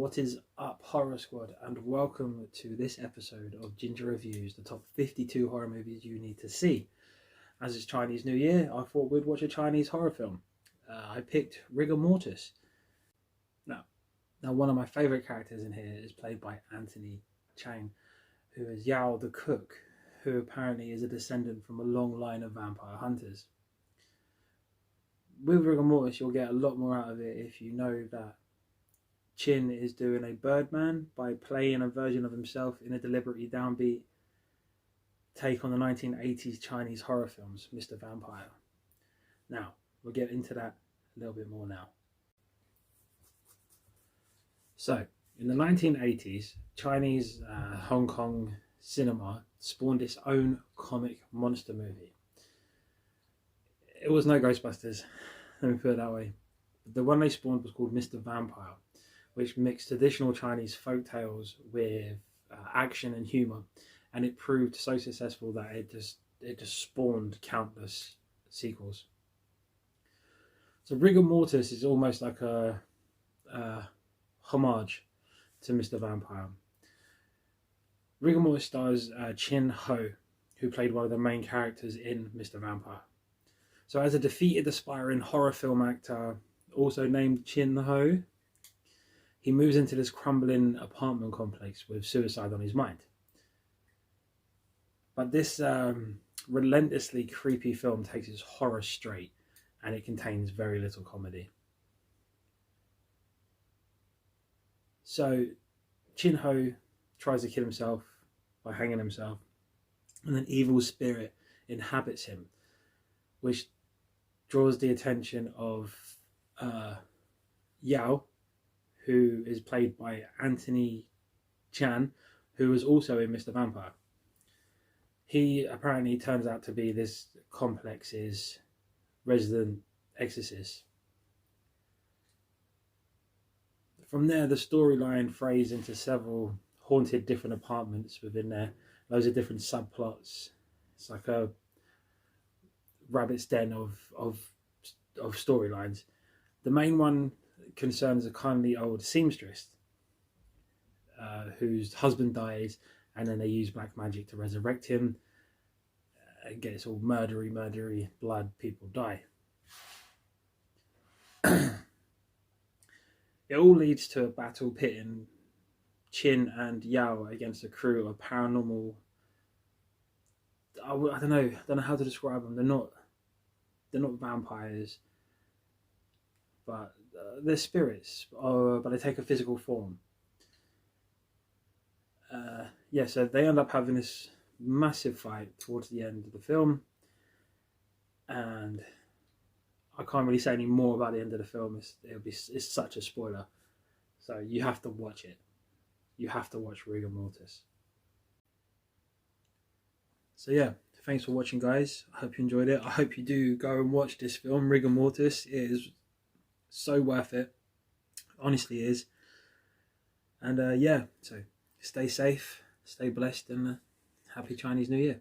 What is up, Horror Squad, and welcome to this episode of Ginger Reviews, the top 52 horror movies you need to see. As it's Chinese New Year, I thought we'd watch a Chinese horror film. I picked Rigor Mortis. Now one of my favourite characters in here is played by Anthony Chang, who is Yao the Cook, who apparently is a descendant from a long line of vampire hunters. With Rigor Mortis, you'll get a lot more out of it if you know that Chin is doing a Birdman by playing a version of himself in a deliberately downbeat take on the 1980s Chinese horror films, Mr. Vampire. Now, we'll get into that a little bit more now. So, in the 1980s, Chinese Hong Kong cinema spawned its own comic monster movie. It was no Ghostbusters, let me put it that way. The one they spawned was called Mr. Vampire, which mixed traditional Chinese folk tales with action and humour, and it proved so successful that it just spawned countless sequels. So Rigor Mortis is almost like a homage to Mr. Vampire. Rigor Mortis stars Chin Ho, who played one of the main characters in Mr. Vampire. So as a defeated aspiring horror film actor, also named Chin Ho, he moves into this crumbling apartment complex with suicide on his mind. But this relentlessly creepy film takes its horror straight, and it contains very little comedy. So Chin Ho tries to kill himself by hanging himself, and an evil spirit inhabits him, which draws the attention of Yao, who is played by Anthony Chan, who was also in Mr. Vampire. He apparently turns out to be this complex's resident exorcist. From there, the storyline frays into several haunted different apartments within there. Loads of different subplots. It's like a rabbit's den of storylines. The main one concerns a kindly old seamstress whose husband dies, and then they use black magic to resurrect him and get this all murdery blood, people die. It all leads to a battle pitting Chin and Yao against a crew of paranormal, I don't know how to describe them. They're not vampires, but they're spirits, but they take a physical form. So they end up having this massive fight towards the end of the film, and I can't really say any more about the end of the film. It's such a spoiler, so you have to watch it. You have to watch Rigor Mortis. So yeah, thanks for watching, guys. I hope you enjoyed it. I hope you do go and watch this film, Rigor Mortis. It is so worth it. Honestly is. And so stay safe, stay blessed, and happy Chinese New Year.